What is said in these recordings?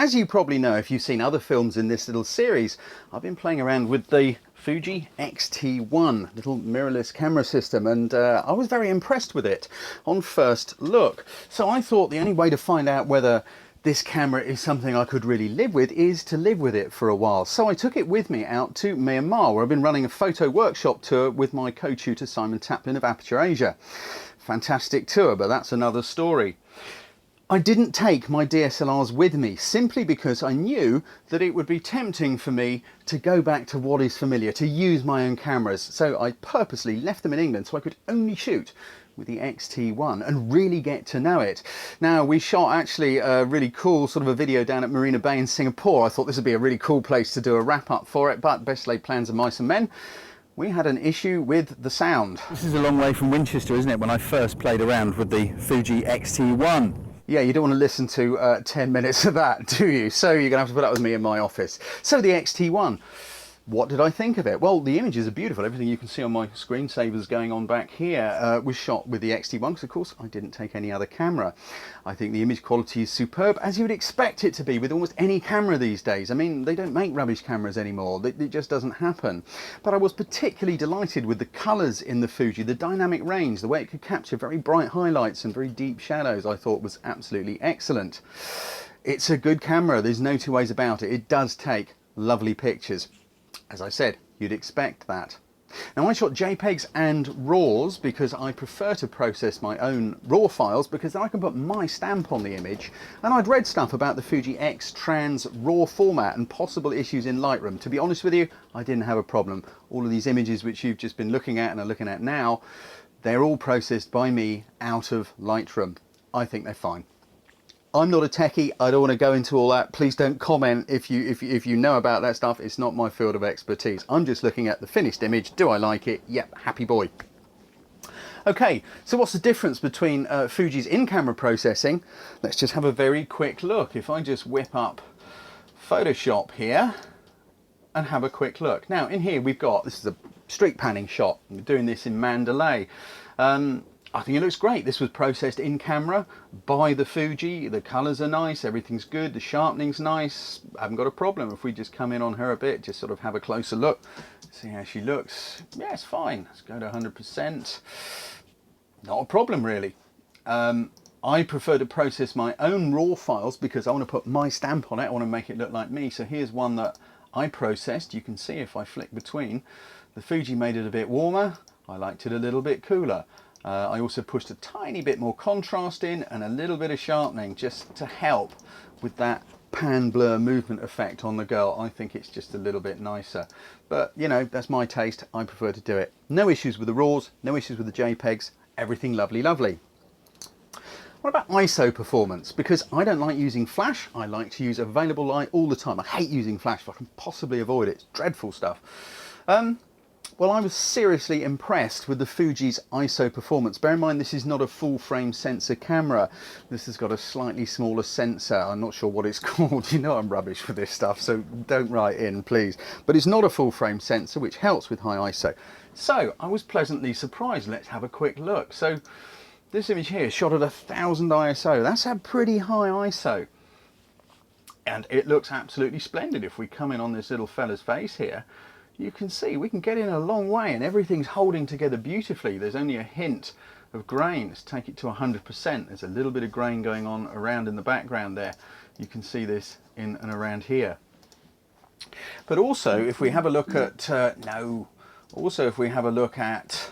As you probably know, if you've seen other films in this little series, I've been playing around with the Fuji XT-1 little mirrorless camera system, and I was very impressed with it on first look. So I thought the only way to find out whether this camera is something I could really live with is to live with it for a while. So I took it with me out to Myanmar, where I've been running a photo workshop tour with my co-tutor Simon Taplin of Aperture Asia. Fantastic tour, but that's another story. I didn't take my DSLRs with me simply because I knew that it would be tempting for me to go back to what is familiar, to use my own cameras. So I purposely left them in England so I could only shoot with the XT-1 and really get to know it. Now, we shot actually a really cool sort of a video down at Marina Bay in Singapore. I thought this would be a really cool place to do a wrap up for it, but best laid plans of mice and men. We had an issue with the sound. This is a long way from Winchester, isn't it, when I first played around with the Fuji XT-1. Yeah, you don't want to listen to 10 minutes of that, do you? So you're going to have to put up with me in my office. So the XT-1, what did I think of it? Well, the images are beautiful. Everything you can see on my screensavers going on back here was shot with the XT-1, because of course I didn't take any other camera. I think the image quality is superb, as you would expect it to be with almost any camera these days. I mean, they don't make rubbish cameras anymore. It just doesn't happen. But I was particularly delighted with the colours in the Fuji, the dynamic range, the way it could capture very bright highlights and very deep shadows. I thought was absolutely excellent. It's a good camera, there's no two ways about it. It does take lovely pictures. As I said, you'd expect that. Now, I shot JPEGs and RAWs because I prefer to process my own RAW files, because then I can put my stamp on the image. And I'd read stuff about the Fuji X Trans RAW format and possible issues in Lightroom. To be honest with you, I didn't have a problem. All of these images which you've just been looking at and are looking at now, they're all processed by me out of Lightroom. I think they're fine. I'm not a techie, I don't want to go into all that. Please don't comment if you know about that stuff. It's not my field of expertise. I'm just looking at the finished image. Do I like it? Yep, happy boy. Okay, so what's the difference between Fuji's in-camera processing? Let's just have a very quick look. If I just whip up Photoshop here and have a quick look. Now in here we've got, this is a street panning shot. We're doing this in Mandalay. I think it looks great. This was processed in camera by the Fuji. The colours are nice, everything's good, the sharpening's nice. I haven't got a problem. If we just come in on her a bit, just sort of have a closer look, see how she looks. Yeah, it's fine. Let's go to 100%. Not a problem really. I prefer to process my own RAW files because I want to put my stamp on it. I want to make it look like me. So here's one that I processed. You can see if I flick between. The Fuji made it a bit warmer. I liked it a little bit cooler. I also pushed a tiny bit more contrast in and a little bit of sharpening just to help with that pan blur movement effect on the girl. I think it's just a little bit nicer, but you know, that's my taste. I prefer to do it. No issues with the RAWs, no issues with the JPEGs, everything lovely, lovely. What about ISO performance? Because I don't like using flash, I like to use available light all the time. I hate using flash if I can possibly avoid it. It's dreadful stuff. Well, I was seriously impressed with the Fuji's ISO performance. Bear in mind, this is not a full frame sensor camera. This has got a slightly smaller sensor. I'm not sure what it's called. You know I'm rubbish for this stuff, so don't write in, please. But it's not a full frame sensor, which helps with high ISO. So I was pleasantly surprised. Let's have a quick look. So this image here is shot at 1000 ISO. That's a pretty high ISO. And it looks absolutely splendid. If we come in on this little fella's face here, you can see we can get in a long way and everything's holding together beautifully. There's only a hint of grain. Let's take it to 100%. There's a little bit of grain going on around in the background there. You can see this in and around here. But also if we have a look at, if we have a look at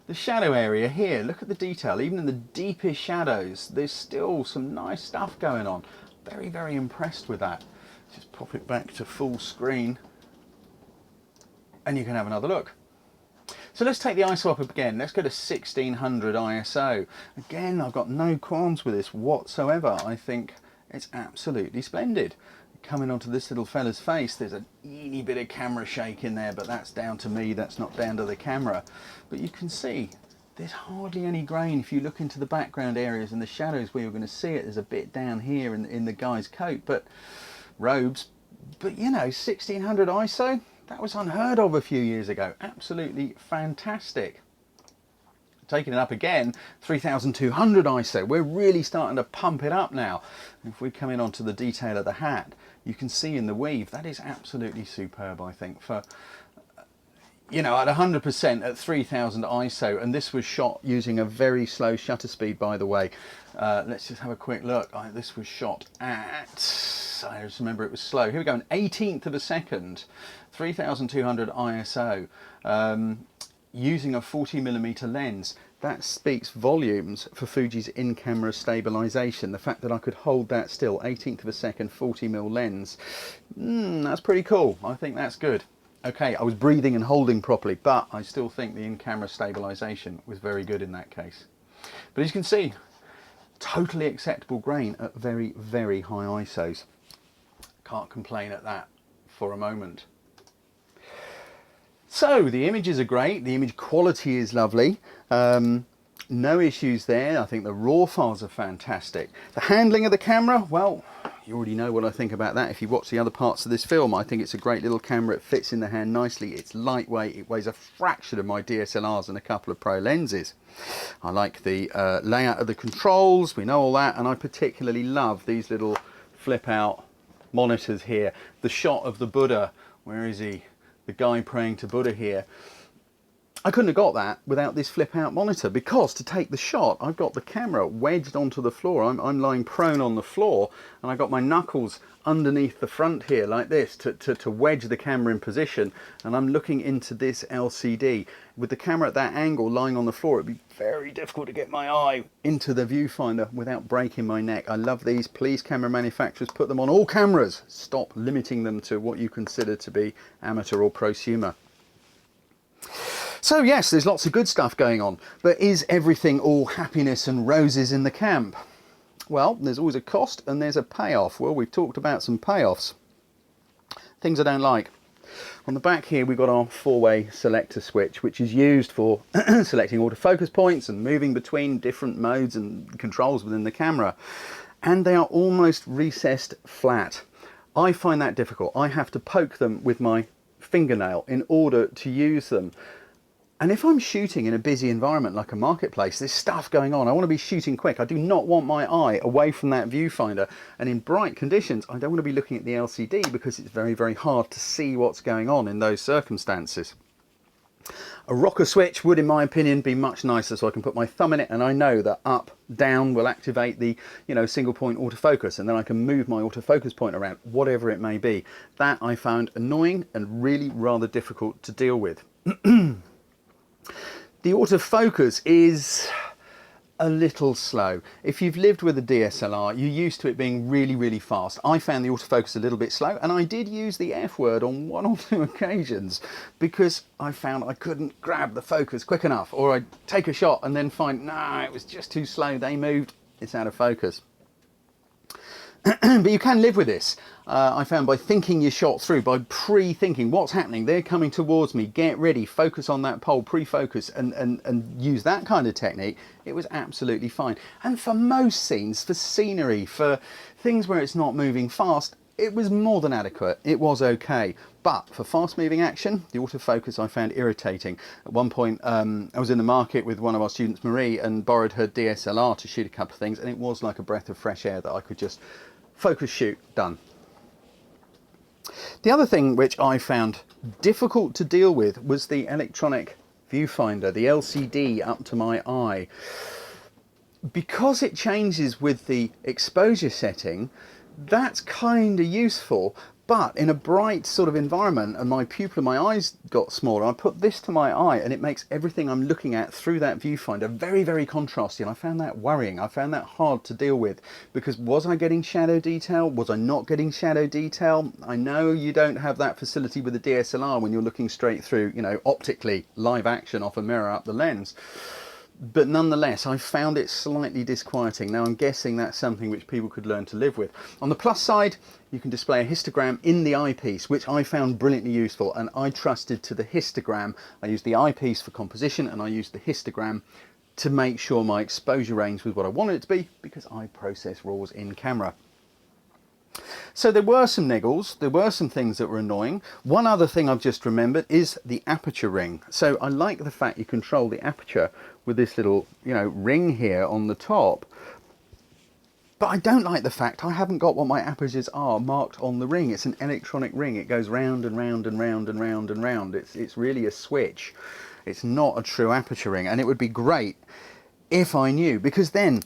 the shadow area here, look at the detail. Even in the deepest shadows, there's still some nice stuff going on. Very, very impressed with that. Just pop it back to full screen, and you can have another look. So let's take the ISO up again. Let's go to 1600 ISO. Again, I've got no qualms with this whatsoever. I think it's absolutely splendid. Coming onto this little fella's face, there's a teeny bit of camera shake in there, but that's down to me, that's not down to the camera. But you can see there's hardly any grain. If you look into the background areas and the shadows where you're going to see it, there's a bit down here in the guy's coat, but robes. But you know, 1600 ISO, that was unheard of a few years ago. Absolutely fantastic. taking it up again, 3200 ISO. We're really starting to pump it up now. If we come in onto the detail of the hat, you can see in the weave, that is absolutely superb, I think, for, you know, at 100% at 3000 ISO, and this was shot using a very slow shutter speed, by the way. Let's just have a quick look. This was shot at, I just remember it was slow. Here we go, an 18th of a second, 3200 ISO, using a 40mm lens. That speaks volumes for Fuji's in-camera stabilization. The fact that I could hold that still, 18th of a second, 40mm lens, that's pretty cool. I think that's good. Okay, I was breathing and holding properly, but I still think the in-camera stabilization was very good in that case. But as you can see, totally acceptable grain at very, very high ISOs. Can't complain at that for a moment. So the images are great, the image quality is lovely, no issues there. I think the raw files are fantastic. The handling of the camera, well, you already know what I think about that if you watch the other parts of this film. I think it's a great little camera, it fits in the hand nicely, it's lightweight, it weighs a fraction of my DSLRs and a couple of pro lenses. I like the layout of the controls, we know all that, and I particularly love these little flip out monitors here. The shot of the Buddha, where is he? The guy praying to Buddha here. I couldn't have got that without this flip out monitor, because to take the shot I've got the camera wedged onto the floor. I'm lying prone on the floor and I've got my knuckles underneath the front here like this to wedge the camera in position, and I'm looking into this LCD. With the camera at that angle lying on the floor, it'd be very difficult to get my eye into the viewfinder without breaking my neck. I love these. Please, camera manufacturers, put them on all cameras. Stop limiting them to what you consider to be amateur or prosumer. So yes, there's lots of good stuff going on, but is everything all happiness and roses in the camp? Well, there's always a cost and there's a payoff. Well, we've talked about some payoffs. Things I don't like. On the back here we've got our four-way selector switch, which is used for selecting autofocus points and moving between different modes and controls within the camera. And they are almost recessed flat. I find that difficult. I have to poke them with my fingernail in order to use them. And if I'm shooting in a busy environment like a marketplace, there's stuff going on, I want to be shooting quick, I do not want my eye away from that viewfinder, and in bright conditions I don't want to be looking at the LCD because it's very, very hard to see what's going on in those circumstances. A rocker switch would, in my opinion, be much nicer, so I can put my thumb in it and I know that up, down will activate the, you know, single point autofocus, and then I can move my autofocus point around, whatever it may be. That I found annoying and really rather difficult to deal with. The autofocus is a little slow. If you've lived with a DSLR, you're used to it being really, really fast. I found the autofocus a little bit slow, and I did use the F word on 1 or 2 occasions because I found I couldn't grab the focus quick enough, or I'd take a shot and then find, nah, it was just too slow, they moved, it's out of focus. But you can live with this. I found by thinking your shot through, by pre-thinking what's happening, they're coming towards me, get ready, focus on that pole, pre-focus, and use that kind of technique, it was absolutely fine. And for most scenes, for scenery, for things where it's not moving fast, it was more than adequate, it was okay. But for fast moving action, the autofocus I found irritating. At one point I was in the market with one of our students, Marie, and borrowed her DSLR to shoot a couple of things, and it was like a breath of fresh air that I could just focus, shoot, done. The other thing which I found difficult to deal with was the electronic viewfinder, the LCD up to my eye. Because it changes with the exposure setting, that's kind of useful, but in a bright sort of environment and my pupil of my eyes got smaller, I put this to my eye and it makes everything I'm looking at through that viewfinder very, very contrasty, and I found that worrying. I found that hard to deal with because was I getting shadow detail? Was I not getting shadow detail? I know you don't have that facility with the DSLR when you're looking straight through, you know, optically live action off a mirror up the lens. But nonetheless, I found it slightly disquieting. Now I'm guessing that's something which people could learn to live with. On the plus side, you can display a histogram in the eyepiece, which I found brilliantly useful, and I trusted to the histogram. I used the eyepiece for composition and I used the histogram to make sure my exposure range was what I wanted it to be, because I process RAWs in camera. So there were some niggles, there were some things that were annoying. One other thing I've just remembered is the aperture ring. So I like the fact you control the aperture with this little, ring here on the top. But I don't like the fact I haven't got what my apertures are marked on the ring. It's an electronic ring. It goes round and round and round and round and round. It's really a switch. It's not a true aperture ring, and it would be great if I knew, because then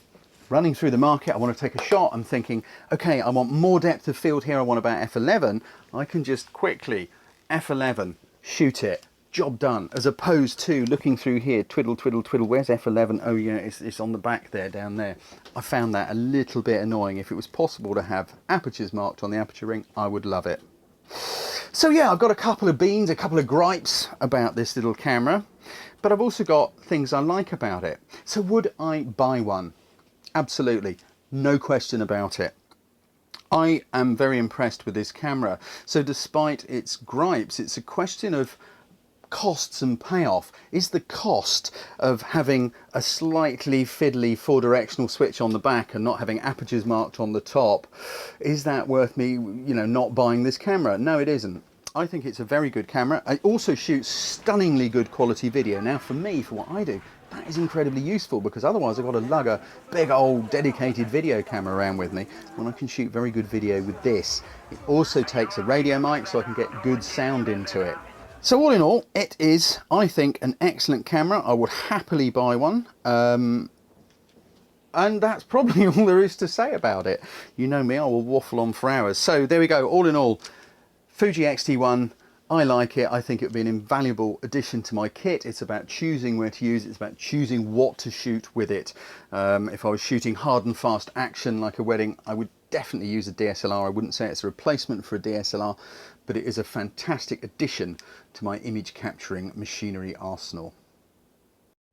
running through the market, I want to take a shot. I'm thinking, okay, I want more depth of field here. I want about f11. I can just quickly f11, shoot it. Job done, as opposed to looking through here, twiddle, twiddle, twiddle. Where's f11? Oh yeah, it's on the back there, down there. I found that a little bit annoying. If it was possible to have apertures marked on the aperture ring, I would love it. So yeah, I've got a couple of beans, a couple of gripes about this little camera, but I've also got things I like about it. So would I buy one? Absolutely, no question about it. I am very impressed with this camera. So despite its gripes, it's a question of costs and payoff. Is the cost of having a slightly fiddly 4-directional switch on the back and not having apertures marked on the top, is that worth me, not buying this camera? No, it isn't. I think it's a very good camera. It also shoots stunningly good quality video. Now for me, for what I do, that is incredibly useful, because otherwise I've got to lug a big old dedicated video camera around with me when I can shoot very good video with this. It also takes a radio mic so I can get good sound into it. So all in all, it is, I think, an excellent camera. I would happily buy one. And that's probably all there is to say about it. You know me, I will waffle on for hours. So there we go, all in all, Fuji X-T1, I like it. I think it would be an invaluable addition to my kit. It's about choosing where to use it. It's about choosing what to shoot with it. If I was shooting hard and fast action like a wedding, I would definitely use a DSLR. I wouldn't say it's a replacement for a DSLR, but it is a fantastic addition to my image capturing machinery arsenal.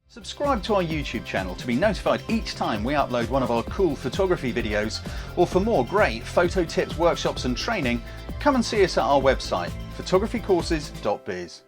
Subscribe to our YouTube channel to be notified each time we upload one of our cool photography videos, or for more great photo tips, workshops and training, come and see us at our website, photographycourses.biz.